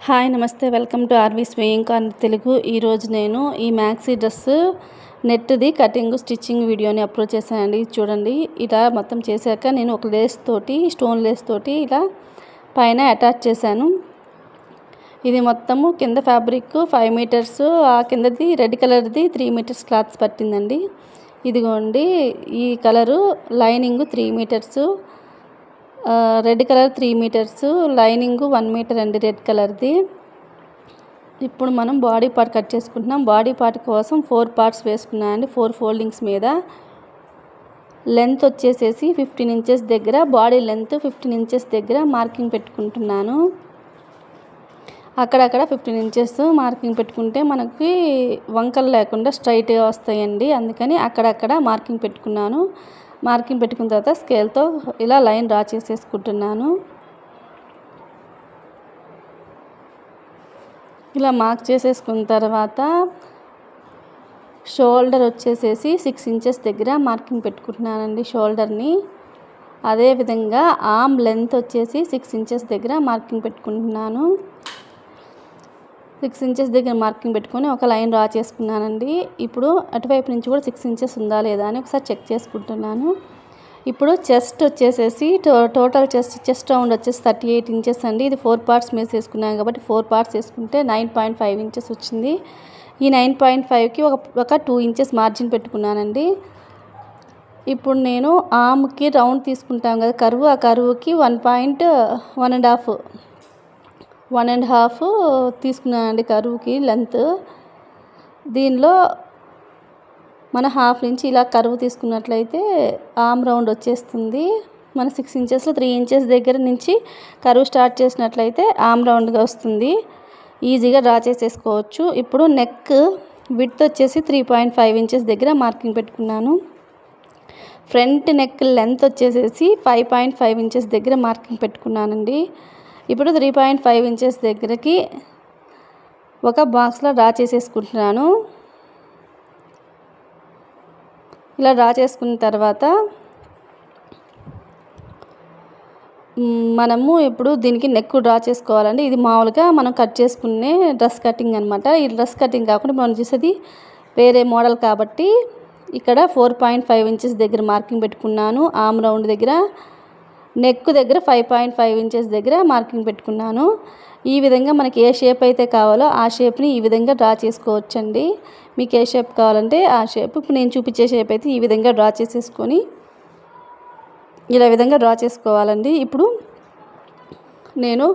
Hi నమస్తే welcome to RV sewing corner Telugu. ఈరోజు నేను ఈ మ్యాక్సీ డ్రెస్ నెట్ది కటింగ్ స్టిచ్చింగ్ వీడియోని అప్లోడ్ చేశానండి. చూడండి, ఇలా మొత్తం చేశాక నేను ఒక లేస్ తోటి స్టోన్ లేస్ తోటి ఇలా పైన అటాచ్ చేశాను. ఇది మొత్తము కింద ఫ్యాబ్రిక్ 5 మీటర్స్, ఆ కిందది రెడ్ కలర్ది 3 మీటర్స్ క్లాత్స్ పట్టిందండి. ఇదిగోండి, ఈ colour lining 3 metres, red colour 3 metres, lining 1 metre అండి రెడ్ కలర్ది. ఇప్పుడు మనం బాడీ పార్ట్ కట్ చేసుకుంటున్నాం. బాడీ పార్ట్ కోసం 4 పార్ట్స్ వేసుకున్నానండి, 4 ఫోల్డింగ్స్ మీద. లెంత్ వచ్చేసేసి 15 ఇంచెస్ దగ్గర, బాడీ లెంత్ 15 ఇంచెస్ దగ్గర మార్కింగ్ పెట్టుకుంటున్నాను. అక్కడక్కడ 15 ఇంచెస్ మార్కింగ్ పెట్టుకుంటే మనకి వంకలు లేకుండా స్ట్రైట్గా వస్తాయండి. అందుకని అక్కడక్కడ మార్కింగ్ పెట్టుకున్నాను. మార్కింగ్ పెట్టుకున్న తర్వాత స్కేల్తో ఇలా లైన్ డ్రా చేసేసుకుంటున్నాను. ఇలా మార్క్ చేసేసుకున్న తర్వాత షోల్డర్ వచ్చేసేసి 6 ఇంచెస్ దగ్గర మార్కింగ్ పెట్టుకుంటున్నానండి షోల్డర్ని. అదేవిధంగా ఆర్మ్ లెంత్ వచ్చేసి 6 ఇంచెస్ దగ్గర మార్కింగ్ పెట్టుకుంటున్నాను. 6 ఇంచెస్ దగ్గర మార్కింగ్ పెట్టుకొని ఒక లైన్ డ్రా చేసుకున్నానండి. ఇప్పుడు అటువైపు నుంచి కూడా 6 ఇంచెస్ ఉందా లేదా అని ఒకసారి చెక్ చేసుకుంటున్నాను. ఇప్పుడు చెస్ట్ వచ్చేసేసి టోటల్ చెస్ట్ రౌండ్ వచ్చేసి 38 ఇంచెస్ అండి. ఇది 4 పార్ట్స్ మీద వేసుకున్నాను కాబట్టి 4 పార్ట్స్ వేసుకుంటే 9.5 ఇంచెస్ వచ్చింది. ఈ 9.5కి ఒక 2 ఇంచెస్ మార్జిన్ పెట్టుకున్నానండి. ఇప్పుడు నేను ఆర్మ్కి రౌండ్ తీసుకుంటాం కదా కర్వ్, ఆ కర్వ్కి 1.5 తీసుకున్నానండి కర్వ్కి లెంత్. దీనిలో మన హాఫ్ నుంచి ఇలా కర్వ్ తీసుకున్నట్లయితే ఆర్మ్ రౌండ్ వచ్చేస్తుంది. మన 6 ఇంచెస్లో 3 ఇంచెస్ దగ్గర నుంచి కర్వ్ స్టార్ట్ చేసినట్లయితే ఆర్మ్ రౌండ్గా వస్తుంది. ఈజీగా డ్రా చేసేసుకోవచ్చు. ఇప్పుడు నెక్ విడ్త్ వచ్చేసి 3.5 ఇంచెస్ దగ్గర మార్కింగ్ పెట్టుకున్నాను. ఫ్రంట్ నెక్ లెంత్ వచ్చేసేసి 5.5 ఇంచెస్ దగ్గర మార్కింగ్ పెట్టుకున్నానండి. ఇప్పుడు 3.5 ఇంచెస్ దగ్గరకి ఒక బాక్స్లో డ్రా చేసేసుకుంటున్నాను. ఇలా డ్రా చేసుకున్న తర్వాత మనము ఇప్పుడు దీనికి నెక్ డ్రా చేసుకోవాలండి. ఇది మామూలుగా మనం కట్ చేసుకునే డ్రెస్ కటింగ్ అనమాట. ఈ డ్రెస్ కటింగ్ కాకుండా మనం చూసేది వేరే మోడల్ కాబట్టి ఇక్కడ 4.5 ఇంచెస్ దగ్గర మార్కింగ్ పెట్టుకున్నాను. ఆర్మ్ రౌండ్ దగ్గర, నెక్ దగ్గర 5.5 ఇంచెస్ దగ్గర మార్కింగ్ పెట్టుకున్నాను. ఈ విధంగా మనకి ఏ షేప్ అయితే కావాలో ఆ షేప్ని ఈ విధంగా డ్రా చేసుకోవచ్చండి. మీకు ఏ షేప్ కావాలంటే ఆ షేప్. ఇప్పుడు నేను చూపించే షేప్ అయితే ఈ విధంగా డ్రా చేసేసుకొని ఇలా విధంగా డ్రా చేసుకోవాలండి. ఇప్పుడు నేను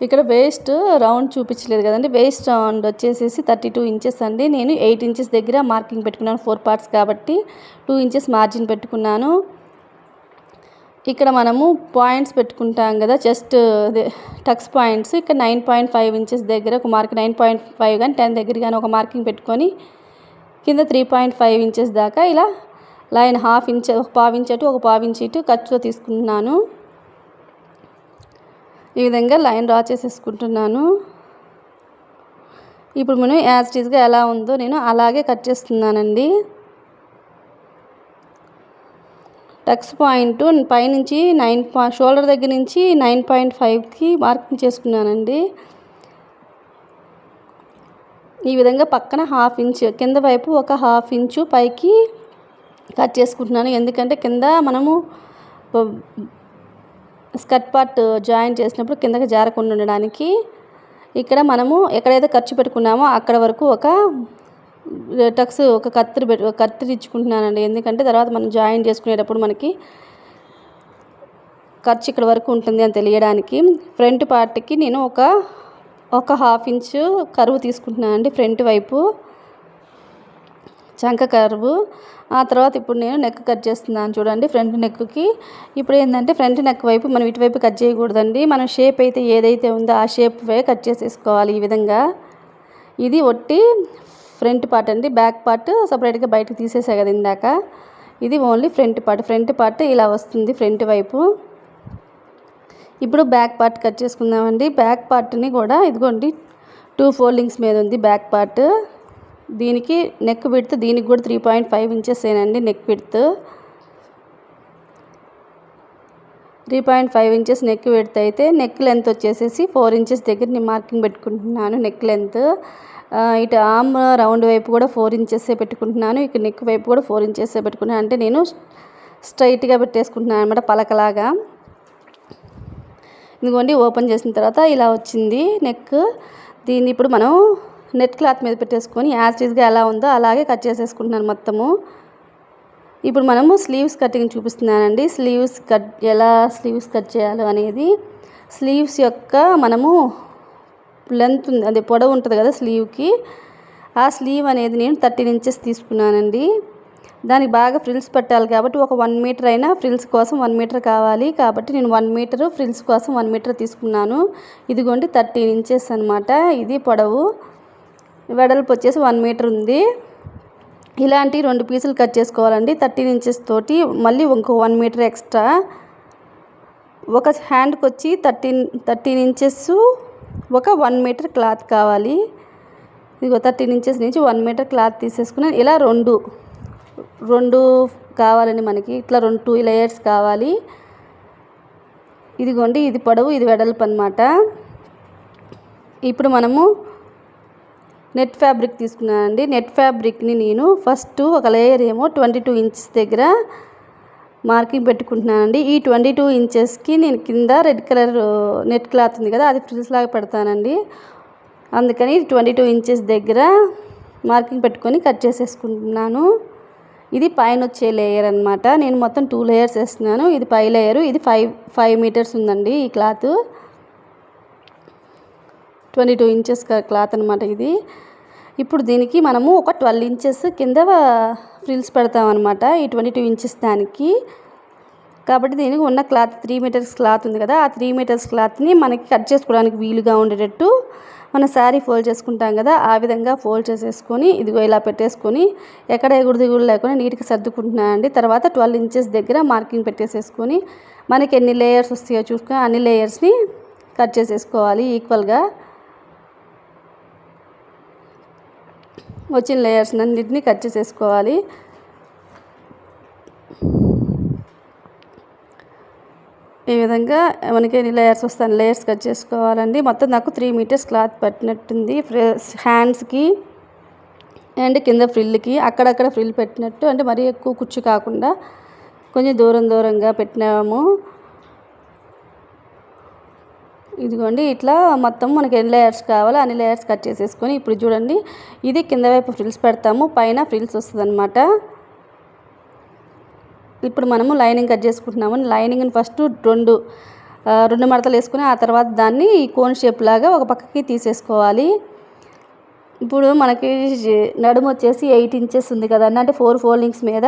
ఇక్కడ వేస్ట్ రౌండ్ చూపించలేదు కదండి. వేస్ట్ రౌండ్ వచ్చేసేసి 32 ఇంచెస్ అండి. నేను 8 ఇంచెస్ దగ్గర మార్కింగ్ పెట్టుకున్నాను. 4 పార్ట్స్ కాబట్టి 2 ఇంచెస్ మార్జిన్ పెట్టుకున్నాను. ఇక్కడ మనము పాయింట్స్ పెట్టుకుంటాం కదా, చెస్ట్ టక్స్ పాయింట్స్. ఇక్కడ 9.5 ఇంచెస్ దగ్గర ఒక మార్క్, 9.5 కానీ 10 దగ్గర కానీ ఒక మార్కింగ్ పెట్టుకొని కింద 3.5 ఇంచెస్ దాకా ఇలా లైన్ హాఫ్ ఇంచ్, ఒక పావు ఇంచ్ అటు, ఒక పావు ఇంచ్ ఇటు ఖర్చుతో తీసుకుంటున్నాను. ఈ విధంగా లైన్ డ్రా చేసేసుకుంటున్నాను. ఇప్పుడు మనం యాజ్ ఇట్ ఈస్గా ఎలా ఉందో నేను అలాగే కట్ చేస్తున్నానండి. టక్స్ పాయింట్ పైనుంచి షోల్డర్ దగ్గర నుంచి 9.5కి మార్కింగ్ చేసుకున్నానండి. ఈ విధంగా పక్కన హాఫ్ ఇంచ్, కింద వైపు ఒక హాఫ్ ఇంచు పైకి కట్ చేసుకుంటున్నాను. ఎందుకంటే కింద మనము స్కర్ట్ పార్ట్ జాయిన్ చేసినప్పుడు కిందకి జారకుండా ఉండడానికి. ఇక్కడ మనము ఎక్కడైతే ఖర్చు పెట్టుకున్నామో అక్కడ వరకు ఒక టక్స్ ఒక కత్తిరి ఇచ్చుకుంటున్నానండి. ఎందుకంటే తర్వాత మనం జాయిన్ చేసుకునేటప్పుడు మనకి ఖర్చు ఇక్కడ వరకు ఉంటుంది అని తెలియడానికి. ఫ్రంట్ పార్ట్కి నేను ఒక హాఫ్ ఇంచు కర్వ్ తీసుకుంటున్నానండి, ఫ్రంట్ వైపు చంక కర్వ్. ఆ తర్వాత ఇప్పుడు నేను నెక్ కట్ చేస్తున్నాను చూడండి, ఫ్రంట్ నెక్కి. ఇప్పుడు ఏంటంటే ఫ్రంట్ నెక్ వైపు మనం ఇటువైపు కట్ చేయకూడదండి. మనం షేప్ అయితే ఏదైతే ఉందో ఆ షేప్ వే కట్ చేసేసుకోవాలి ఈ విధంగా. ఇది ఒట్టి ఫ్రంట్ పార్ట్ అండి. బ్యాక్ పార్ట్ సపరేట్గా బయటకు తీసేసా కదా ఇందాక. ఇది only front part. Front part ఇలా వస్తుంది ఫ్రంట్ వైపు. ఇప్పుడు బ్యాక్ పార్ట్ కట్ చేసుకుందామండి. బ్యాక్ పార్ట్ని కూడా ఇదిగోండి 2 ఫోల్డింగ్స్ మీద ఉంది బ్యాక్ పార్ట్. దీనికి నెక్ విడ్త్, దీనికి కూడా 3.5 ఇంచెస్ ఏనండి neck width. 3.5 inches neck width అయితే నెక్ లెంత్ వచ్చేసేసి 4 ఇంచెస్ దగ్గర నేను మార్కింగ్ పెట్టుకుంటున్నాను. నెక్ లెంత్ ఇటు ఆర్మ్ రౌండ్ వైపు కూడా 4 ఇంచెసే పెట్టుకుంటున్నాను. ఇక నెక్ వైపు కూడా 4 ఇంచెసే పెట్టుకున్నాను. అంటే నేను స్ట్రైట్గా పెట్టేసుకుంటున్నాను అనమాట, పలకలాగా. ఇదిగోండి ఓపెన్ చేసిన తర్వాత ఇలా వచ్చింది నెక్. దీన్ని ఇప్పుడు మనం నెట్ క్లాత్ మీద పెట్టేసుకొని యాజ్ టీజ్గా ఎలా ఉందో అలాగే కట్ చేసేసుకుంటున్నాను మొత్తము. ఇప్పుడు మనము స్లీవ్స్ కటింగ్ చూపిస్తున్నానండి. స్లీవ్స్ కట్ చేయాలో అనేది, స్లీవ్స్ యొక్క మనము లెంత్ ఉంది, అదే పొడవు ఉంటుంది కదా స్లీవ్కి, ఆ స్లీవ్ అనేది నేను 13 ఇంచెస్ తీసుకున్నానండి. దానికి బాగా ఫ్రిల్స్ పెట్టాలి కాబట్టి ఒక 1 మీటర్ అయినా ఫ్రిల్స్ కోసం 1 మీటర్ కావాలి కాబట్టి నేను 1 మీటరు ఫ్రిల్స్ కోసం 1 మీటర్ తీసుకున్నాను. ఇదిగోండి 13 ఇంచెస్ అనమాట. ఇది పొడవు, వెడల్పు వచ్చేసి 1 మీటర్ ఉంది. ఇలాంటి 2 పీసులు కట్ చేసుకోవాలండి 13 ఇంచెస్ తోటి. మళ్ళీ ఇంకో 1 మీటర్ ఎక్స్ట్రా, ఒక హ్యాండ్కి వచ్చి 13 ఇంచెస్, ఒక 1 మీటర్ క్లాత్ కావాలి. ఇదిగో 13 ఇంచెస్ నుంచి 1 మీటర్ క్లాత్ తీసేసుకున్నాను. ఇలా రెండు కావాలండి మనకి, ఇట్లా 2 లేయర్స్ కావాలి. ఇదిగోండి ఇది పొడవు, ఇది వెడల్పు అనమాట. ఇప్పుడు మనము నెట్ ఫ్యాబ్రిక్ తీసుకున్నానండి. నెట్ ఫ్యాబ్రిక్ని నేను ఫస్ట్ ఒక లేయర్ ఏమో 22 ఇంచెస్ దగ్గర మార్కింగ్ పెట్టుకుంటున్నానండి. ఈ 22 ఇంచెస్కి నేను కింద రెడ్ కలర్ నెట్ క్లాత్ ఉంది కదా, అది ఫ్రిల్స్ లాగా పెడతానండి. అందుకని 22 ఇంచెస్ దగ్గర మార్కింగ్ పెట్టుకొని కట్ చేసేసుకుంటున్నాను. ఇది పైన వచ్చే లేయర్ అనమాట. నేను మొత్తం 2 లేయర్స్ వేస్తున్నాను. ఇది పై లేయరు, ఇది 5 మీటర్స్ ఉందండి ఈ క్లాత్. 22 ఇంచెస్ క్లాత్ అనమాట ఇది. ఇప్పుడు దీనికి మనము ఒక 12 ఇంచెస్ కింద ఫ్రిల్స్ పెడతామన్నమాట ఈ 22 ఇంచెస్ దానికి. కాబట్టి దీనికి ఉన్న క్లాత్ 3 మీటర్స్ క్లాత్ ఉంది కదా, ఆ 3 మీటర్స్ క్లాత్ని మనకి కట్ చేసుకోవడానికి వీలుగా ఉండేటట్టు మన శారీ ఫోల్డ్ చేసుకుంటాం కదా, ఆ విధంగా ఫోల్డ్ చేసేసుకొని ఇదిగో ఇలా పెట్టేసుకొని ఎక్కడ ఎగుడు దిగుడు లేకుండా నీట్గా సర్దుకుంటున్నానండి. తర్వాత 12 ఇంచెస్ దగ్గర మార్కింగ్ పెట్టేసేసుకొని మనకి ఎన్ని లేయర్స్ వస్తాయో చూసుకొని అన్ని లేయర్స్ని కట్ చేసేసుకోవాలి ఈక్వల్గా. వచ్చిన లేయర్స్ అన్నిటిని కట్ చేసేసుకోవాలి. ఈ విధంగా మనకి ఎన్ని లేయర్స్ వస్తాయి లేయర్స్ కట్ చేసుకోవాలండి. మొత్తం నాకు 3 మీటర్స్ క్లాత్ పట్టినట్టుంది హ్యాండ్స్కి అండ్ కింద ఫ్రిల్కి. అక్కడక్కడ ఫ్రిల్ పెట్టినట్టు, అంటే మరీ ఎక్కువ కుచ్చు కాకుండా కొంచెం దూరంగా పెట్టినాము. ఇదిగోండి ఇట్లా మొత్తం మనకి ఎన్ని లేయర్స్ కావాలో అన్ని లేయర్స్ కట్ చేసేసుకొని ఇప్పుడు చూడండి ఇది కింద వైపు ఫ్రిల్స్ పెడతాము, పైన ఫ్రిల్స్ వస్తుంది అనమాట. ఇప్పుడు మనము లైనింగ్ కట్ చేసుకుంటున్నాము. లైనింగ్ని ఫస్ట్ రెండు మడతలు వేసుకుని ఆ తర్వాత దాన్ని కోన్ షేప్ లాగా ఒక పక్కకి తీసేసుకోవాలి. ఇప్పుడు మనకి నడుము వచ్చేసి 8 ఇంచెస్ ఉంది కదండి, అంటే 4 ఫోల్డింగ్స్ మీద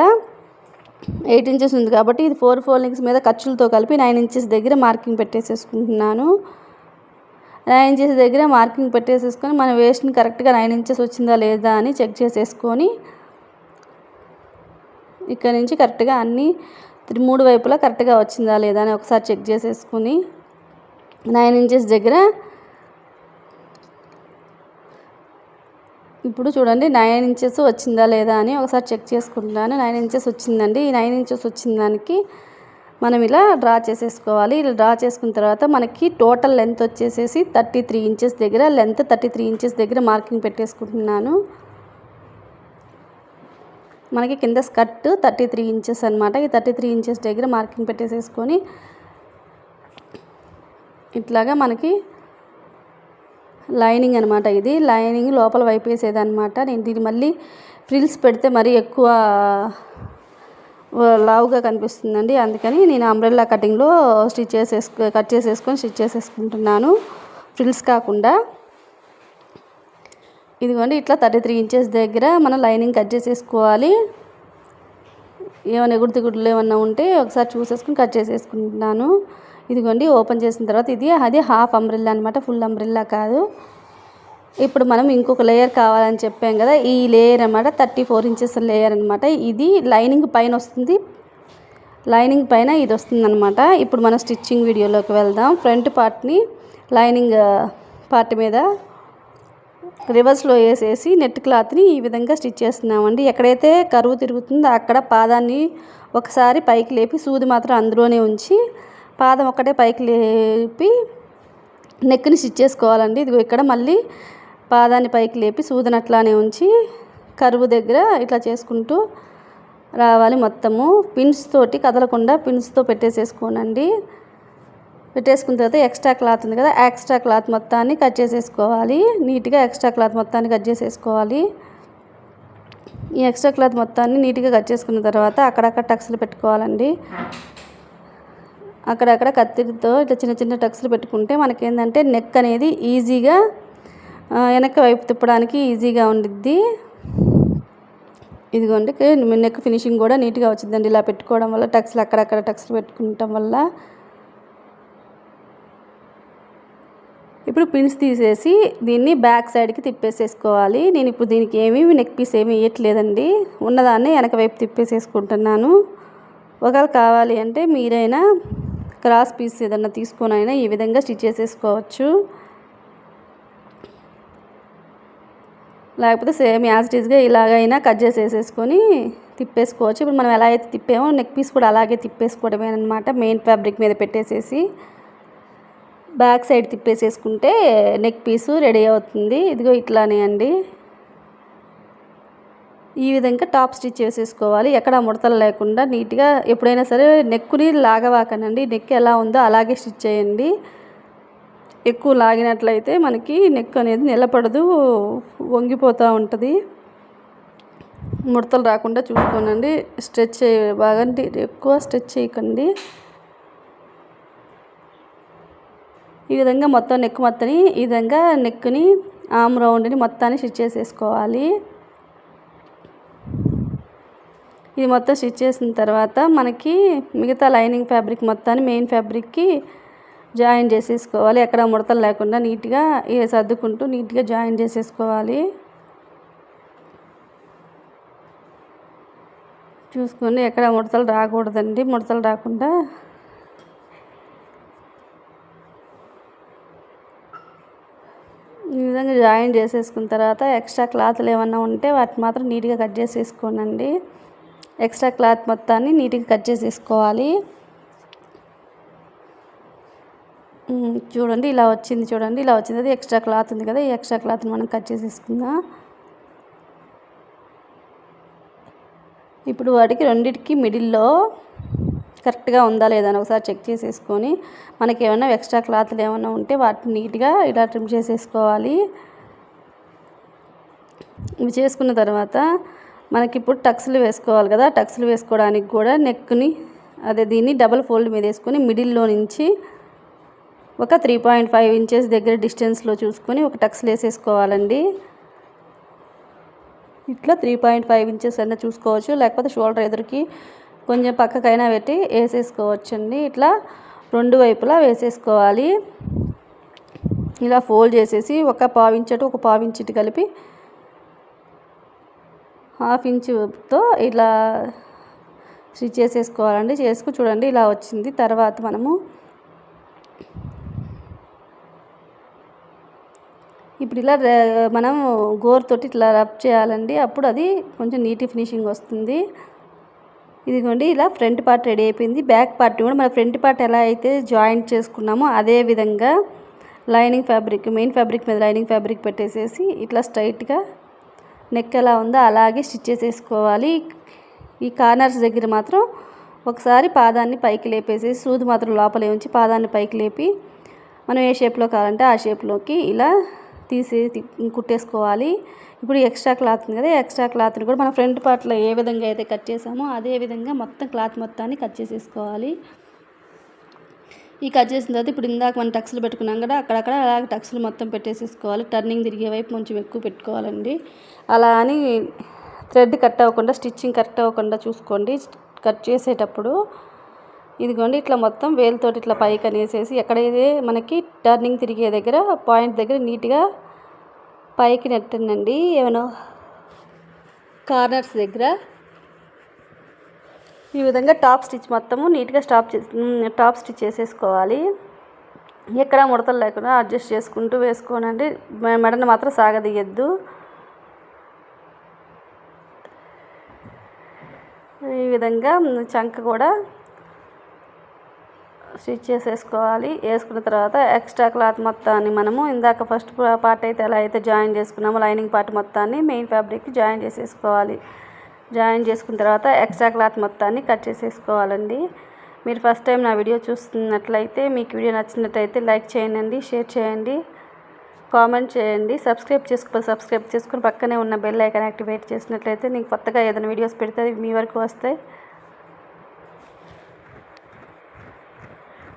8 ఇంచెస్ ఉంది కాబట్టి ఇది 4 ఫోల్డింగ్స్ మీద ఖర్చులతో కలిపి 9 ఇంచెస్ దగ్గర మార్కింగ్ పెట్టేసేసుకుంటున్నాను. 9 ఇంచెస్ దగ్గర మార్కింగ్ పెట్టేసేసుకొని మన వేస్ట్ని కరెక్ట్గా 9 ఇంచెస్ వచ్చిందా లేదా అని చెక్ చేసేసుకొని ఇక్కడ నుంచి కరెక్ట్గా అన్నీ 3 వైపులా కరెక్ట్గా వచ్చిందా లేదా అని ఒకసారి చెక్ చేసేసుకుని 9 ఇంచెస్ దగ్గర ఇప్పుడు చూడండి 9 ఇంచెస్ వచ్చిందా లేదా అని ఒకసారి చెక్ చేసుకుంటున్నాను. 9 ఇంచెస్ వచ్చిందండి. ఈ 9 ఇంచెస్ వచ్చిన దానికి మనం ఇలా డ్రా చేసేసుకోవాలి. ఇలా డ్రా చేసుకున్న తర్వాత మనకి టోటల్ లెంత్ వచ్చేసేసి 33 ఇంచెస్ దగ్గర, లెంత్ 33 ఇంచెస్ దగ్గర మార్కింగ్ పెట్టేసుకుంటున్నాను. మనకి కింద స్కర్ట్ 33 ఇంచెస్ అనమాట. ఈ 33 ఇంచెస్ దగ్గర మార్కింగ్ పెట్టేసేసుకొని ఇట్లాగా మనకి లైనింగ్ అనమాట. ఇది లైనింగ్ లోపల వైపు వేసేదనమాట. నేను దీన్ని మళ్ళీ ఫ్రిల్స్ పెడితే మరీ ఎక్కువ లావుగా కనిపిస్తుందండి, అందుకని నేను అంబ్రెల్లా కటింగ్లో కట్ చేసేసుకొని స్టిచ్ చేసేసుకుంటున్నాను ఫ్రిల్స్ కాకుండా. ఇదిగోండి ఇట్లా 33 ఇంచెస్ దగ్గర మనం లైనింగ్ కట్ చేసేసుకోవాలి. ఏమైనా ఎగుడు ఏమన్నా ఉంటే ఒకసారి చూసేసుకుని కట్ చేసేసుకుంటున్నాను. ఇదిగోండి ఓపెన్ చేసిన తర్వాత అది హాఫ్ అంబ్రెల్లా అనమాట, ఫుల్ అంబ్రెల్లా కాదు. ఇప్పుడు మనం ఇంకొక లేయర్ కావాలని చెప్పాం కదా, ఈ లేయర్ అనమాట 34 ఇంచెస్ లేయర్ అనమాట. ఇది లైనింగ్ పైన వస్తుంది, లైనింగ్ పైన ఇది వస్తుంది అనమాట. ఇప్పుడు మనం స్టిచ్చింగ్ వీడియోలోకి వెళ్దాం. ఫ్రంట్ పార్ట్ని లైనింగ్ పార్ట్ మీద రివర్స్లో వేసేసి నెట్ క్లాత్ని ఈ విధంగా స్టిచ్ చేస్తున్నామండి. ఎక్కడైతే కరువు తిరుగుతుందో అక్కడ పాదాన్ని ఒకసారి పైకి లేపి సూది మాత్రం అందులోనే ఉంచి పాదం ఒక్కటే పైకి లేపి నెక్ని స్టిచ్ చేసుకోవాలండి. ఇదిగో ఇక్కడ మళ్ళీ పాదాన్ని పైకి లేపి సూదిని అట్లానే ఉంచి కరువు దగ్గర ఇట్లా చేసుకుంటూ రావాలి. మొత్తము పిన్స్ తోటి కదలకుండా పిన్స్తో పెట్టేసేసుకోనండి. పెట్టేసుకున్న తర్వాత ఎక్స్ట్రా క్లాత్ ఉంది కదా, ఎక్స్ట్రా క్లాత్ మొత్తాన్ని కట్ చేసేసుకోవాలి. నీట్గా ఎక్స్ట్రా క్లాత్ మొత్తాన్ని కట్ చేసేసుకోవాలి. ఈ ఎక్స్ట్రా క్లాత్ మొత్తాన్ని నీట్గా కట్ చేసుకున్న తర్వాత అక్కడక్కడ టక్స్లు పెట్టుకోవాలండి. అక్కడక్కడ కత్తిరితో ఇట్లా చిన్న చిన్న టక్స్లు పెట్టుకుంటే మనకేంటంటే నెక్ అనేది ఈజీగా వెనక్కి వైపు తిప్పడానికి ఈజీగా ఉండిద్ది. ఇదిగోండి నెక్ ఫినిషింగ్ కూడా నీట్గా వచ్చిందండి ఇలా పెట్టుకోవడం వల్ల. టక్స్లు అక్కడక్కడ టక్స్లు పెట్టుకోవటం వల్ల. ఇప్పుడు పిన్స్ తీసేసి దీన్ని బ్యాక్ సైడ్కి తిప్పేసేసుకోవాలి. నేను ఇప్పుడు దీనికి ఏమీ నెక్ పీస్ ఏమీ వేయట్లేదండి, ఉన్నదాన్ని వెనక వైపు తిప్పేసేసుకుంటున్నాను. ఒకవేళ కావాలి అంటే మీరైనా క్రాస్ పీస్ ఏదన్నా తీసుకొని అయినా ఈ విధంగా స్టిచ్ చేసేసుకోవచ్చు. లేకపోతే సేమ్ యాజ్ ఇట్ ఈస్గా ఇలాగైనా కట్ చేసేసుకొని తిప్పేసుకోవచ్చు. ఇప్పుడు మనం ఎలా అయితే తిప్పామో నెక్ పీస్ కూడా అలాగే తిప్పేసుకోవడమే అనమాట. మెయిన్ ఫ్యాబ్రిక్ మీద పెట్టేసేసి బ్యాక్ సైడ్ తిప్పేసేసుకుంటే నెక్ పీసు రెడీ అవుతుంది. ఇదిగో ఇట్లానే అండి. ఈ విధంగా టాప్ స్టిచ్ చేసేసుకోవాలి. ఎక్కడ ముడతలు లేకుండా నీట్గా. ఎప్పుడైనా సరే నెక్కుని లాగవాకనండి. నెక్ ఎలా ఉందో అలాగే స్టిచ్ చేయండి. ఎక్కువ లాగినట్లయితే మనకి నెక్ అనేది నిలబడదు, వంగిపోతూ ఉంటుంది. ముడతలు రాకుండా చూసుకోనండి. స్ట్రెచ్ బాగా ఎక్కువ స్ట్రెచ్ చేయకండి. ఈ విధంగా మొత్తం నెక్ మొత్తాన్ని ఈ విధంగా నెక్ని ఆమ్ రౌండ్ని మొత్తాన్ని స్టిచ్ చేసేసుకోవాలి. ఇది మొత్తం స్టిచ్ చేసిన తర్వాత మనకి మిగతా లైనింగ్ ఫ్యాబ్రిక్ మొత్తాన్ని మెయిన్ ఫ్యాబ్రిక్కి జాయిన్ చేసేసుకోవాలి. ఎక్కడ ముడతలు లేకుండా నీట్గా సర్దుకుంటూ నీట్గా జాయిన్ చేసేసుకోవాలి. చూసుకొని ఎక్కడ ముడతలు రాకూడదండి. ముడతలు రాకుండా ఈ విధంగా జాయిన్ చేసేసుకున్న తర్వాత ఎక్స్ట్రా క్లాత్లు ఏమన్నా ఉంటే వాటిని మాత్రం నీట్గా కట్ చేసేసుకోనండి. ఎక్స్ట్రా క్లాత్ మొత్తాన్ని నీట్గా కట్ చేసేసుకోవాలి. చూడండి ఇలా వచ్చింది. చూడండి ఇలా వచ్చింది. అది ఎక్స్ట్రా క్లాత్ ఉంది కదా, ఈ ఎక్స్ట్రా క్లాత్ని మనం కట్ చేసేసుకుందాం. ఇప్పుడు వాటికి రెండింటికి మిడిల్లో కరెక్ట్గా ఉందా లేదా అని ఒకసారి చెక్ చేసేసుకొని మనకి ఏమైనా ఎక్స్ట్రా క్లాత్లు ఏమైనా ఉంటే వాటిని నీట్గా ఇలా ట్రిమ్ చేసేసుకోవాలి. ఇవి చేసుకున్న తర్వాత మనకి ఇప్పుడు టక్స్లు వేసుకోవాలి కదా, టక్స్లు వేసుకోవడానికి కూడా నెక్ని దీన్ని డబల్ ఫోల్డ్ మీద వేసుకొని మిడిల్లో నుంచి ఒక 3.5 ఇంచెస్ దగ్గర డిస్టెన్స్లో చూసుకొని ఒక టక్స్లు వేసేసుకోవాలండి. ఇట్లా 3.5 ఇంచెస్ అయినా చూసుకోవచ్చు, లేకపోతే షోల్డర్ ఎదురుకి కొంచెం పక్కకైనా పెట్టి వేసేసుకోవచ్చండి. ఇట్లా రెండు వైపులా వేసేసుకోవాలి. ఇలా ఫోల్డ్ చేసేసి ఒక 1/2 ఇంచ్ అటు ఒక 1/2 ఇంచ్ ఇటు కలిపి 1/2 ఇంచుతో ఇలా స్టిచ్ చేసేసుకోవాలండి. చేసుకుని చూడండి ఇలా వచ్చింది. తర్వాత మనము ఇప్పుడు ఇలా మనం గోరుతోటి ఇట్లా రబ్ చేయాలండి. అప్పుడు అది కొంచెం నీట్ ఫినిషింగ్ వస్తుంది. ఇదిగోండి ఇలా ఫ్రంట్ పార్ట్ రెడీ అయిపోయింది. బ్యాక్ పార్ట్ కూడా మన ఫ్రంట్ పార్ట్ ఎలా అయితే జాయింట్ చేసుకున్నామో అదే విధంగా లైనింగ్ ఫ్యాబ్రిక్ మెయిన్ ఫ్యాబ్రిక్ మీద లైనింగ్ ఫ్యాబ్రిక్ పెట్టేసేసి ఇట్లా స్ట్రైట్గా నెక్ ఎలా ఉందో అలాగే స్టిచ్ చేసేసుకోవాలి. ఈ కార్నర్స్ దగ్గర మాత్రం ఒకసారి పాదాన్ని పైకి లేపేసేసి సూది మాత్రం లోపలే ఉంచి పాదాన్ని పైకి లేపి మనం ఏ షేప్లో కావాలంటే ఆ షేప్లోకి ఇలా తీసి కుట్టేసుకోవాలి. ఇప్పుడు ఎక్స్ట్రా క్లాత్ ఉంది కదా, ఎక్స్ట్రా క్లాత్ని కూడా మనం ఫ్రంట్ పార్ట్లో ఏ విధంగా అయితే కట్ చేసామో అదే విధంగా మొత్తం క్లాత్ మొత్తాన్ని కట్ చేసేసుకోవాలి. ఈ కట్ చేసిన తర్వాత ఇప్పుడు ఇందాక మనం టక్స్లు పెట్టుకున్నాం కదా, అక్కడక్కడ అలాగే టక్స్లు మొత్తం పెట్టేసేసుకోవాలి. టర్నింగ్ తిరిగే వైపు కొంచెం ఎక్కువ పెట్టుకోవాలండి. అలా అని థ్రెడ్ కట్ అవ్వకుండా స్టిచ్చింగ్ కరెక్ట్ అవ్వకుండా చూసుకోండి కట్ చేసేటప్పుడు. ఇదిగోండి ఇట్లా మొత్తం వేలుతోటి ఇట్లా పైకి అనేసేసి ఎక్కడైతే మనకి టర్నింగ్ తిరిగే దగ్గర పాయింట్ దగ్గర నీట్గా పైకి నెట్టండి. ఏమైనా కార్నర్స్ దగ్గర ఈ విధంగా టాప్ స్టిచ్ మొత్తము నీట్గా టాప్ స్టిచ్ చేసేసుకోవాలి. ఎక్కడ ముడతలు లేకుండా అడ్జస్ట్ చేసుకుంటూ వేసుకోనండి. మెడను మాత్రం సాగదీయద్దు. ఈ విధంగా చంక కూడా స్టిచ్ చేసేసుకోవాలి. వేసుకున్న తర్వాత ఎక్స్ట్రా క్లాత్ మొత్తాన్ని మనము ఇందాక ఫస్ట్ పార్ట్ అయితే ఎలా అయితే జాయిన్ చేసుకున్నామో లైనింగ్ పార్ట్ మొత్తాన్ని మెయిన్ ఫ్యాబ్రిక్కి జాయిన్ చేసేసుకోవాలి. జాయిన్ చేసుకున్న తర్వాత ఎక్స్ట్రా క్లాత్ మొత్తాన్ని కట్ చేసేసుకోవాలండి. మీరు ఫస్ట్ టైం నా వీడియో చూస్తున్నట్లయితే మీకు వీడియో నచ్చినట్లయితే లైక్ చేయండి, షేర్ చేయండి, కామెంట్ చేయండి. సబ్స్క్రైబ్ చేసుకుని పక్కనే ఉన్న బెల్ ఐకాన్ యాక్టివేట్ చేసినట్లయితే నేను కొత్తగా ఏదైనా వీడియోస్ పెడితే మీ వరకు వస్తాయి.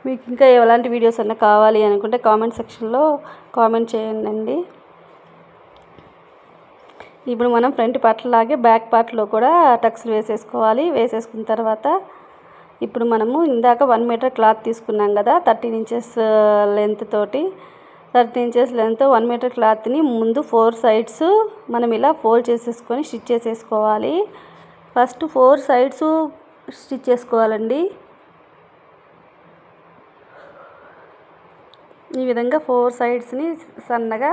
మీకు ఇంకా ఎలాంటి వీడియోస్ అన్నా కావాలి అనుకుంటే కామెంట్ సెక్షన్లో కామెంట్ చేయండి. ఇప్పుడు మనం ఫ్రంట్ పార్ట్ లాగే బ్యాక్ పార్ట్లో కూడా టక్స్లు వేసేసుకోవాలి. వేసేసుకున్న తర్వాత ఇప్పుడు మనము ఇందాక 1 మీటర్ క్లాత్ తీసుకున్నాం కదా, 13 ఇంచెస్ లెంత్ తోటి. 13 ఇంచెస్ లెంత్ 1 మీటర్ క్లాత్ని ముందు 4 సైడ్స్ మనం ఇలా ఫోల్డ్ చేసేసుకొని స్టిచ్ చేసేసుకోవాలి. ఫస్ట్ 4 సైడ్స్ స్టిచ్ చేసుకోవాలండి. ఈ విధంగా 4 సైడ్స్ని సన్నగా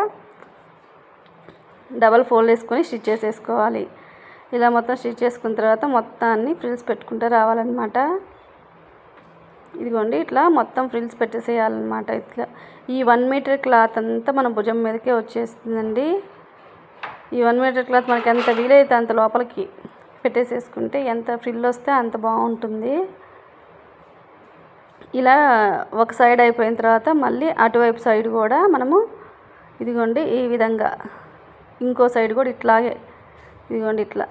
డబల్ ఫోల్డ్ వేసుకొని స్టిచ్ చేసేసుకోవాలి. ఇలా మొత్తం స్టిచ్ చేసుకున్న తర్వాత మొత్తాన్ని ఫ్రిల్స్ పెట్టుకుంటూ రావాలన్నమాట. ఇదిగోండి ఇట్లా మొత్తం ఫ్రిల్స్ పెట్టేసేయాలన్నమాట. ఇట్లా ఈ 1 మీటర్ క్లాత్ అంతా మన భుజం మీదకే వచ్చేస్తుందండి. ఈ 1 మీటర్ క్లాత్ మనకి ఎంత వీలైతే అంత లోపలికి పెట్టేసేసుకుంటే ఎంత ఫ్రిల్ వస్తే అంత బాగుంటుంది. ఇలా ఒక సైడ్ అయిపోయిన తర్వాత మళ్ళీ అటువైపు సైడ్ కూడా మనము ఇదిగోండి ఈ విధంగా ఇంకో సైడ్ కూడా ఇట్లాగే ఇదిగోండి ఇట్లా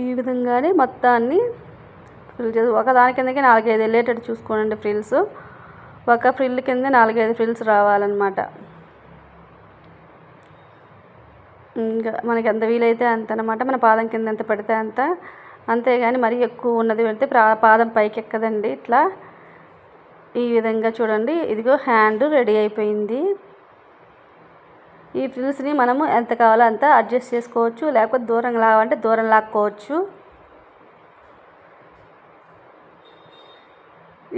ఈ విధంగానే మొత్తాన్ని ఫ్రిల్ చేసి ఒకదాని కిందకి 4-5 వెళ్ళేటట్టు చూసుకోండి. ఫ్రిల్స్ ఒక ఫ్రిల్ కింద 4-5 ఫ్రిల్స్ రావాలన్నమాట. ఇంకా మనకి ఎంత వీలైతే అంత అన్నమాట. మన పాదం కింద ఎంత పెడితే అంత, అంతేగాని మరీ ఎక్కువ ఉన్నది పెడితే పాదం పైకి ఎక్కదండి. ఇట్లా ఈ విధంగా చూడండి. ఇదిగో హ్యాండ్ రెడీ అయిపోయింది. ఈ ఫ్రిల్స్ని మనము ఎంత కావాలో అంత అడ్జస్ట్ చేసుకోవచ్చు, లేకపోతే దూరం లాగాలంటే దూరం లాక్కోవచ్చు.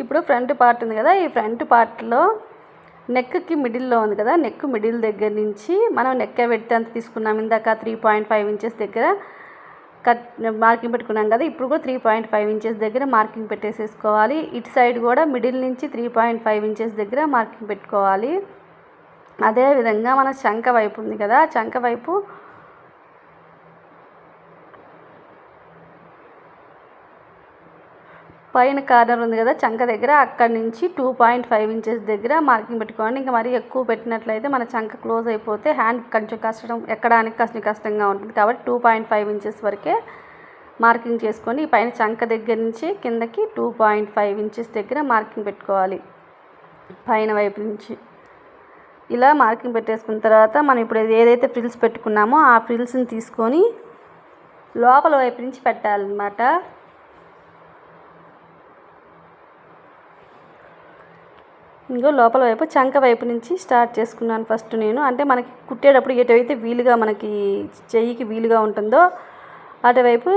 ఇప్పుడు ఫ్రంట్ పార్ట్ ఉంది కదా, ఈ ఫ్రంట్ పార్ట్లో నెక్కి మిడిల్లో ఉంది కదా, నెక్ మిడిల్ దగ్గర నుంచి మనం నెక్ పెడితే అంత తీసుకున్నాం. ఇందాక 3.5 ఇంచెస్ దగ్గర కట్ మార్కింగ్ పెట్టుకున్నాం కదా, ఇప్పుడు కూడా 3.5 ఇంచెస్ దగ్గర మార్కింగ్ పెట్టేసేసుకోవాలి. ఇటు సైడ్ కూడా మిడిల్ నుంచి 3.5 ఇంచెస్ దగ్గర మార్కింగ్ పెట్టుకోవాలి. అదేవిధంగా మన చంక వైపు ఉంది కదా, చంక వైపు పైన కార్నర్ ఉంది కదా చంక దగ్గర, అక్కడి నుంచి 2.5 ఇంచెస్ దగ్గర మార్కింగ్ పెట్టుకోండి. ఇంకా మరీ ఎక్కువ పెట్టినట్లయితే మన చంక క్లోజ్ అయిపోతే హ్యాండ్ కొంచెం ఎక్కడానికి కష్టంగా ఉంటుంది. కాబట్టి 2.5 ఇంచెస్ వరకే మార్కింగ్ చేసుకొని పైన చంక దగ్గర నుంచి కిందకి 2.5 ఇంచెస్ దగ్గర మార్కింగ్ పెట్టుకోవాలి పైన వైపు నుంచి. ఇలా మార్కింగ్ పెట్టేసుకున్న తర్వాత మనం ఇప్పుడు ఏదైతే ఫ్రిల్స్ పెట్టుకున్నామో ఆ ఫ్రిల్స్ని తీసుకొని లోపల వైపు నుంచి పెట్టాలన్నమాట. ఇంకో లోపల వైపు చంక వైపు నుంచి స్టార్ట్ చేసుకున్నాను ఫస్ట్ నేను. అంటే మనకి కుట్టేటప్పుడు ఎటువైతే వీలుగా మనకి చెయ్యికి వీలుగా ఉంటుందో అటువైపు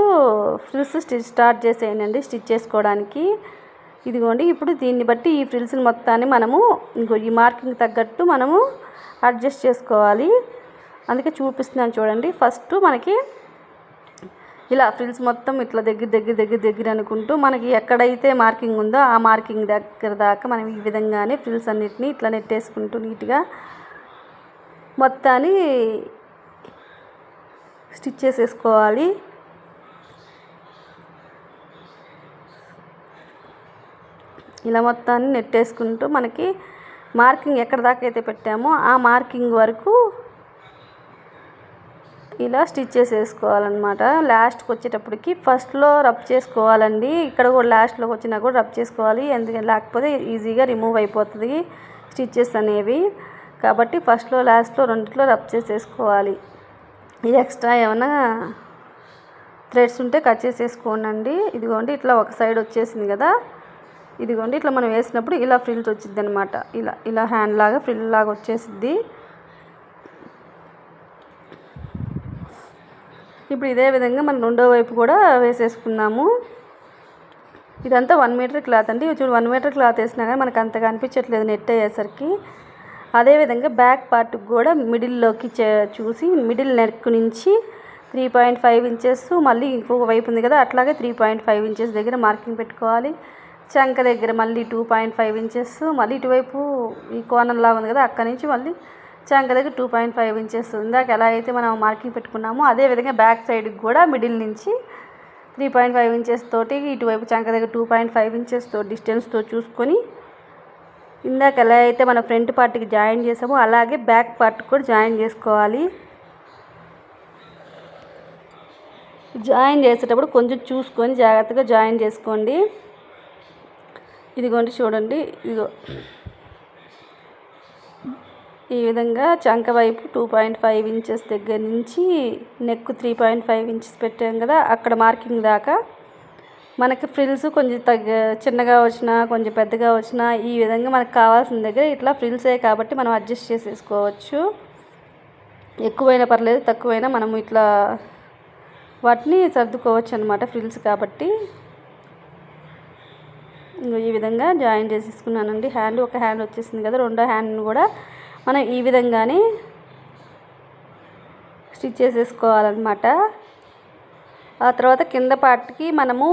ఫ్రిల్స్ స్టార్ట్ చేసేయండి స్టిచ్ చేసుకోవడానికి. ఇదిగోండి ఇప్పుడు దీన్ని బట్టి ఈ ఫ్రిల్స్ని మొత్తాన్ని మనము ఇంకో ఈ మార్కింగ్ తగ్గట్టు మనము అడ్జస్ట్ చేసుకోవాలి. అందుకే చూపిస్తున్నాను చూడండి. ఫస్ట్ మనకి ఇలా ఫ్రిల్స్ మొత్తం ఇట్లా దగ్గర అనుకుంటూ మనకి ఎక్కడైతే మార్కింగ్ ఉందో ఆ మార్కింగ్ దగ్గర దాకా మనం ఈ విధంగానే ఫ్రిల్స్ అన్నిటిని ఇట్లా నెట్టేసుకుంటూ నీట్గా మొత్తాన్ని స్టిచ్ చేసేసుకోవాలి. ఇలా మొత్తాన్ని నెట్టేసుకుంటూ మనకి మార్కింగ్ ఎక్కడ దాకా అయితే పెట్టామో ఆ మార్కింగ్ వరకు ఇలా స్టిచ్ చేసేసుకోవాలన్నమాట. లాస్ట్కి వచ్చేటప్పటికి ఫస్ట్లో రబ్ చేసుకోవాలండి. ఇక్కడ కూడా లాస్ట్లోకి వచ్చినా కూడా రబ్ చేసుకోవాలి, ఎందుకంటే లేకపోతే ఈజీగా రిమూవ్ అయిపోతుంది స్టిచ్చెస్ అనేవి. కాబట్టి ఫస్ట్లో లాస్ట్లో రెండిట్లో రబ్ చేసేసుకోవాలి. ఇది ఎక్స్ట్రా ఏమైనా థ్రెడ్స్ ఉంటే కట్ చేసేసుకోండి. ఇదిగోండి ఇట్లా ఒక సైడ్ వచ్చేసింది కదా, ఇదిగోండి ఇట్లా మనం వేసినప్పుడు ఇలా ఫ్రిల్స్ వచ్చింది అనమాట. ఇలా హ్యాండ్ లాగా ఫ్రిల్ లాగా వచ్చేసిద్ది. ఇప్పుడు ఇదే విధంగా మనం రెండో వైపు కూడా వేసేసుకున్నాము. ఇదంతా 1 మీటర్ క్లాత్ అండి. చూడు 1 మీటర్ క్లాత్ వేసినా కానీ మనకు అంతగా అనిపించట్లేదు నెట్ అయ్యేసరికి. అదేవిధంగా బ్యాక్ పార్ట్కి కూడా మిడిల్లోకి చూసి మిడిల్ నెక్ నుంచి 3.5 ఇంచెస్, మళ్ళీ ఇంకొక వైపు ఉంది కదా అట్లాగే 3.5 ఇంచెస్ దగ్గర మార్కింగ్ పెట్టుకోవాలి. చంక దగ్గర మళ్ళీ 2.5 ఇంచెస్, మళ్ళీ ఇటువైపు ఈ కోణంలాగా ఉంది కదా అక్కడి నుంచి మళ్ళీ చంక దగ్గర 2.5 ఇంచెస్. ఇందాక ఎలా అయితే మనం మార్కింగ్ పెట్టుకున్నామో అదేవిధంగా బ్యాక్ సైడ్కి కూడా మిడిల్ నుంచి 3.5 ఇంచెస్ తోటి ఇటువైపు చంక దగ్గర 2.5 ఇంచెస్తో డిస్టెన్స్తో చూసుకొని ఇందాక ఎలా అయితే మనం ఫ్రంట్ పార్ట్కి జాయిన్ చేసామో అలాగే బ్యాక్ పార్ట్కి కూడా జాయిన్ చేసుకోవాలి. జాయిన్ చేసేటప్పుడు కొంచెం చూసుకొని జాగ్రత్తగా జాయిన్ చేసుకోండి. ఇదిగోండి చూడండి, ఇదిగో ఈ విధంగా చంక వైపు 2.5 ఇంచెస్ దగ్గర నుంచి నెక్ 3.5 ఇంచెస్ పెట్టాం కదా అక్కడ మార్కింగ్ దాకా మనకి ఫ్రిల్స్ కొంచెం చిన్నగా వచ్చినా కొంచెం పెద్దగా వచ్చినా ఈ విధంగా మనకు కావాల్సిన దగ్గర ఇట్లా ఫ్రిల్సే కాబట్టి మనం అడ్జస్ట్ చేసేసుకోవచ్చు. ఎక్కువైనా పర్లేదు, తక్కువైనా మనం ఇట్లా వాటిని సర్దుకోవచ్చు అనమాట ఫ్రిల్స్ కాబట్టి. ఈ విధంగా జాయిన్ చేసేసుకున్నానండి. ఒక హ్యాండ్ వచ్చేసింది కదా, రెండో హ్యాండ్ని కూడా మనం ఈ విధంగానే స్టిచ్ చేసేసుకోవాలన్నమాట. ఆ తర్వాత కింద పార్ట్కి మనము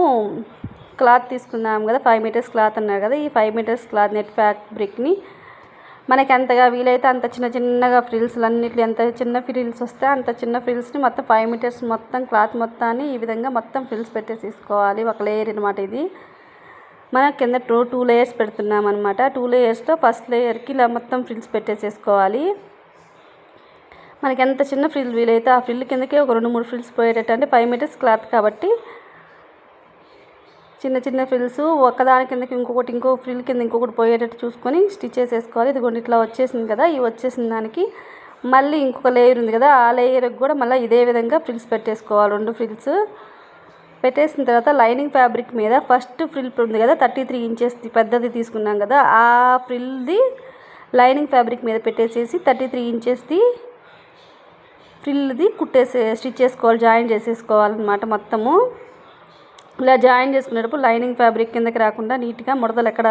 క్లాత్ తీసుకుందాం కదా, 5 మీటర్స్ క్లాత్ అన్నారు కదా, ఈ 5 మీటర్స్ క్లాత్ నెట్ ఫ్యాబ్రిక్ని మనకి ఎంతగా వీలైతే అంత చిన్నగా ఫ్రిల్స్లు అన్నిట్లు ఎంత చిన్న ఫ్రిల్స్ వస్తే అంత చిన్న ఫ్రిల్స్ని మొత్తం 5 మీటర్స్ మొత్తం క్లాత్ మొత్తాన్ని ఈ విధంగా మొత్తం ఫ్రిల్స్ పెట్టేసేసుకోవాలి. ఒక లేయర్ అనమాట ఇది. మన కింద 2 లేయర్స్ పెడుతున్నాం అనమాట. 2 లేయర్స్లో ఫస్ట్ లేయర్కి ఇలా మొత్తం ఫ్రిల్స్ పెట్టేసేసుకోవాలి. మనకి ఎంత చిన్న ఫ్రిల్ వీలైతే ఆ ఫ్రిల్ కిందకే ఒక 2-3 ఫ్రిల్స్ పోయేటట్టు, అంటే 5 మీటర్స్ క్లాత్ కాబట్టి చిన్న ఫ్రిల్స్ ఒకదాని కిందకి ఇంకో ఫ్రిల్ కింద ఇంకొకటి పోయేటట్టు చూసుకొని స్టిచ్ చేసేసుకోవాలి. ఇదిగోండి ఇట్లా వచ్చేసింది కదా, ఈ వచ్చేసిన దానికి మళ్ళీ ఇంకొక లేయర్ ఉంది కదా ఆ లేయర్కి కూడా మళ్ళీ ఇదే విధంగా ఫ్రిల్స్ పెట్టేసుకోవాలి. 2 ఫ్రిల్స్ పెట్టేసిన తర్వాత లైనింగ్ ఫ్యాబ్రిక్ మీద ఫస్ట్ ఫ్రిల్ ఉంది కదా 33 ఇంచెస్ పెద్దది తీసుకున్నాం కదా, ఆ ఫ్రిల్ది లైనింగ్ ఫ్యాబ్రిక్ మీద పెట్టేసేసి 33 ఇంచెస్ది ఫ్రిల్ది స్టిచ్ చేసుకోవాలి, జాయిన్ చేసేసుకోవాలన్నమాట. మొత్తము ఇలా జాయిన్ చేసుకునేటప్పుడు లైనింగ్ ఫ్యాబ్రిక్ కిందకి రాకుండా నీట్గా ముడతలు ఎక్కడ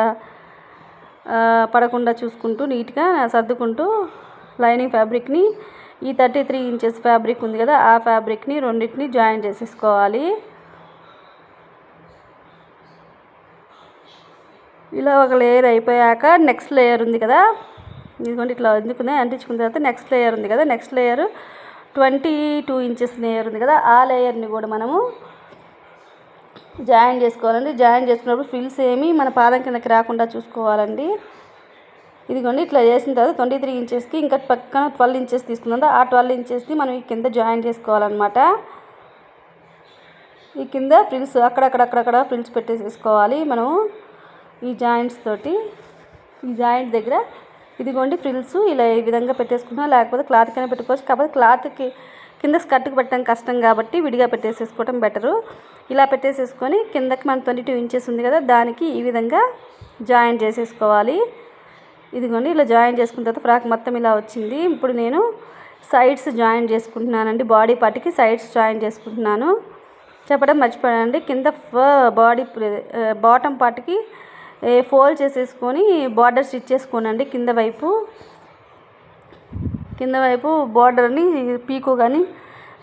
పడకుండా చూసుకుంటూ నీట్గా సర్దుకుంటూ లైనింగ్ ఫ్యాబ్రిక్ని ఈ 33 ఇంచెస్ ఫ్యాబ్రిక్ ఉంది కదా ఆ ఫ్యాబ్రిక్ని రెండింటిని జాయిన్ చేసేసుకోవాలి. ఇలా ఒక లేయర్ అయిపోయాక నెక్స్ట్ లేయర్ ఉంది కదా, ఇదిగోండి ఇట్లా ఎందుకుంది అంటించుకున్న తర్వాత నెక్స్ట్ లేయర్ ఉంది కదా, నెక్స్ట్ లేయర్ 22 ఇంచెస్ లేయర్ ఉంది కదా ఆ లేయర్ని కూడా మనము జాయిన్ చేసుకోవాలండి. జాయిన్ చేసుకున్నప్పుడు ఫ్రిల్స్ ఏమి మన పాదం కిందకి రాకుండా చూసుకోవాలండి. ఇదిగోండి ఇట్లా చేసిన తర్వాత 23 ఇంచెస్కి ఇంకా పక్కన 12 ఇంచెస్ తీసుకున్నాం, ఆ 12 ఇంచెస్ని మనం ఈ కింద జాయిన్ చేసుకోవాలన్నమాట. ఈ కింద ఫ్రిల్స్ అక్కడక్కడ ఫ్రిల్స్ పెట్టేసేసుకోవాలి మనము ఈ జాయింట్స్ తోటి. ఈ జాయింట్ దగ్గర ఇదిగోండి ఫ్రిల్స్ ఇలా ఈ విధంగా పెట్టేసుకున్నా, లేకపోతే క్లాత్ కైనా పెట్టుకోవచ్చు. కాకపోతే క్లాత్కి కింద స్కర్ట్కి పెట్టడం కష్టం కాబట్టి విడిగా పెట్టేసేసుకోవడం బెటరు. ఇలా పెట్టేసేసుకొని కిందకి మనం 22 ఇంచెస్ ఉంది కదా దానికి ఈ విధంగా జాయిన్ చేసేసుకోవాలి. ఇదిగోండి ఇలా జాయిన్ చేసుకున్న తర్వాత ఫ్రాక్ మొత్తం ఇలా వచ్చింది. ఇప్పుడు నేను సైడ్స్ జాయిన్ చేసుకుంటున్నానండి. బాడీ పార్ట్కి సైడ్స్ జాయిన్ చేసుకుంటున్నాను. చెప్పడం మర్చిపోయానండి. కింద బాటమ్ పార్ట్కి ఫోల్డ్ చేసేసుకొని బార్డర్ స్టిచ్ చేసుకోనండి. కింద వైపు బార్డర్ని పీకో కానీ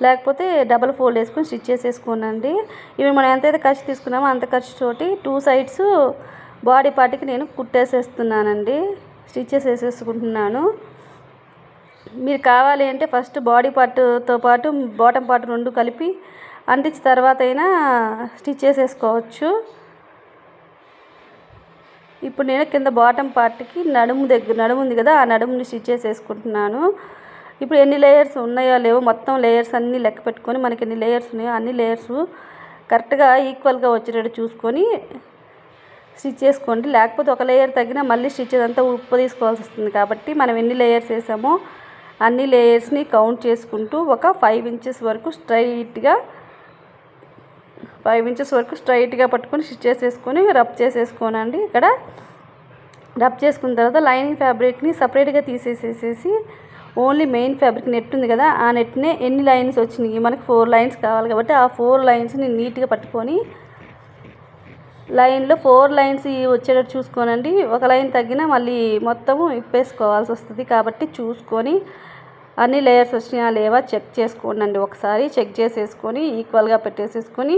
లేకపోతే డబల్ ఫోల్డ్ వేసుకొని స్టిచ్ చేసేసుకోనండి. ఇవి మనం ఎంతైతే ఖర్చు తీసుకున్నామో అంత ఖర్చుతోటి 2 సైడ్స్ బాడీ పార్ట్కి నేను కుట్టేసేస్తున్నానండి, స్టిచ్ చేసేసుకుంటున్నాను. మీరు కావాలి అంటే ఫస్ట్ బాడీ పార్ట్తో పాటు బాటమ్ పార్ట్ 2 కలిపి అంటించిన తర్వాత అయినా స్టిచ్ చేసేసుకోవచ్చు. ఇప్పుడు నేను కింద బాటమ్ పార్ట్కి నడుము ఉంది కదా ఆ నడుముని స్టిచ్ చేసేసుకుంటున్నాను. ఇప్పుడు ఎన్ని లేయర్స్ ఉన్నాయో లేవో మొత్తం లేయర్స్ అన్నీ లెక్క పెట్టుకొని మనకి ఎన్ని లేయర్స్ ఉన్నాయో అన్ని లేయర్స్ కరెక్ట్గా ఈక్వల్గా వచ్చేటట్టు చూసుకొని స్టిచ్ చేసుకోండి. లేకపోతే ఒక లేయర్ తగ్గినా మళ్ళీ స్టిచ్ అంతా ఉప్పు తీసుకోవాల్సి వస్తుంది. కాబట్టి మనం ఎన్ని లేయర్స్ వేసామో అన్ని లేయర్స్ని కౌంట్ చేసుకుంటూ ఒక 5 ఇంచెస్ వరకు స్ట్రైట్గా పట్టుకొని స్టిచ్ చేసేసుకొని రబ్ చేసేసుకోనండి. ఇక్కడ రబ్ చేసుకున్న తర్వాత లైనింగ్ ఫ్యాబ్రిక్ని సపరేట్గా తీసేసేసి ఓన్లీ మెయిన్ ఫ్యాబ్రిక్ నెట్ ఉంది కదా ఆ నెట్నే ఎన్ని లైన్స్ వచ్చినాయి, మనకి 4 లైన్స్ కావాలి కాబట్టి ఆ 4 లైన్స్ని నీట్గా పట్టుకొని లైన్లో 4 లైన్స్ వచ్చేటట్టు చూసుకోనండి. ఒక లైన్ తగ్గినా మళ్ళీ మొత్తము ఇప్పేసుకోవాల్సి వస్తుంది కాబట్టి చూసుకొని అన్ని లేయర్స్ వచ్చినాయా లేవా చెక్ చేసుకోండి. ఒకసారి చెక్ చేసేసుకొని ఈక్వల్గా పెట్టేసేసుకొని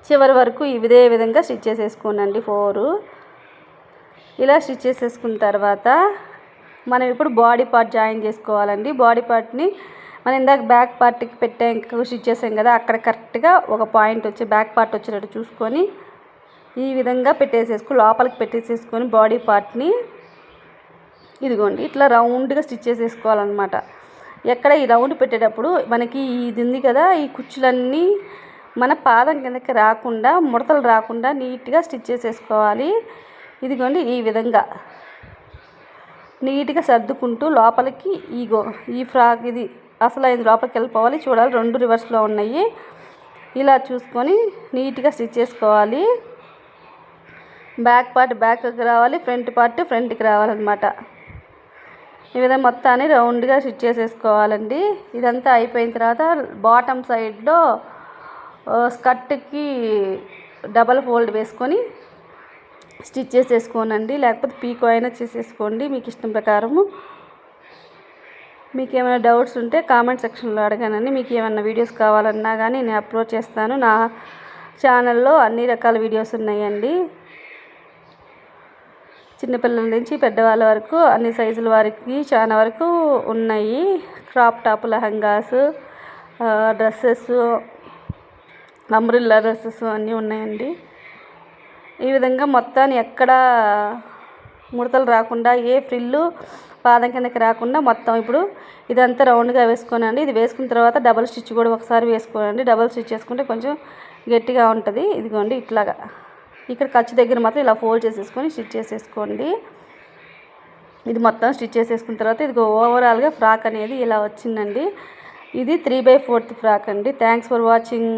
చివరి వరకు ఇదే విధంగా స్టిచ్ చేసేసుకోనండి. 4 ఇలా స్టిచ్ చేసేసుకున్న తర్వాత మనం ఇప్పుడు బాడీ పార్ట్ జాయిన్ చేసుకోవాలండి. బాడీ పార్ట్ని మనం ఇందాక బ్యాక్ పార్ట్కి పెట్టాక స్టిచ్ చేసాం కదా, అక్కడ కరెక్ట్గా ఒక పాయింట్ వచ్చి బ్యాక్ పార్ట్ వచ్చేటట్టు చూసుకొని ఈ విధంగా లోపలికి పెట్టేసేసుకొని బాడీ పార్ట్ని ఇదిగోండి ఇట్లా రౌండ్గా స్టిచ్ చేసేసుకోవాలన్నమాట. ఎక్కడ ఈ రౌండ్ పెట్టేటప్పుడు మనకి ఇది ఉంది కదా, ఈ కుచ్చులన్నీ మన పాదం కిందకి రాకుండా, ముడతలు రాకుండా నీట్గా స్టిచ్ చేసేసుకోవాలి. ఇదిగోండి ఈ విధంగా నీట్గా సర్దుకుంటూ లోపలికి ఈ ఫ్రాక్ ఇది అసలు ఇది లోపలికి వెళ్ళిపోవాలి. చూడాలి 2 రివర్స్లో ఉన్నాయి. ఇలా చూసుకొని నీట్గా స్టిచ్ చేసుకోవాలి. బ్యాక్ పార్ట్ బ్యాక్కి రావాలి, ఫ్రంట్ పార్ట్ ఫ్రంట్కి రావాలన్నమాట. ఈ విధంగా మొత్తాన్ని రౌండ్గా స్టిచ్ చేసేసుకోవాలండి. ఇదంతా అయిపోయిన తర్వాత బాటమ్ సైడ్లో స్కర్ట్కి డబల్ ఫోల్డ్ వేసుకొని స్టిచ్ చేసేసుకోనండి. లేకపోతే పీకో అయినా చేసేసుకోండి మీకు ఇష్టం ప్రకారము. మీకు ఏమైనా డౌట్స్ ఉంటే కామెంట్ సెక్షన్లో అడగానండి. మీకు ఏమైనా వీడియోస్ కావాలన్నా కానీ నేను అప్లోడ్ చేస్తాను. నా ఛానల్లో అన్ని రకాల వీడియోస్ ఉన్నాయండి. చిన్నపిల్లల నుంచి పెద్దవాళ్ళ వరకు అన్ని సైజుల వారికి చాలా వరకు ఉన్నాయి. Crop top, lehengas, dresses, umbrella dresses అన్నీ ఉన్నాయండి. ఈ విధంగా మొత్తాన్ని ఎక్కడ ముడతలు రాకుండా, ఏ ఫ్రిల్లు పాదం కిందకి రాకుండా మొత్తం ఇప్పుడు ఇదంతా రౌండ్గా వేసుకోనండి. ఇది వేసుకున్న తర్వాత డబల్ స్టిచ్ కూడా ఒకసారి వేసుకోనండి. డబల్ స్టిచ్ చేసుకుంటే కొంచెం గట్టిగా ఉంటుంది. ఇదిగోండి ఇట్లాగా ఇక్కడ ఖర్చు దగ్గర మాత్రం ఇలా ఫోల్డ్ చేసేసుకొని స్టిచ్ చేసేసుకోండి. ఇది మొత్తం స్టిచ్ చేసేసుకున్న తర్వాత ఇది ఓవరాల్గా ఫ్రాక్ అనేది ఇలా వచ్చిందండి. ఇది 3/4 ఫ్రాక్ అండి. Thanks for watching.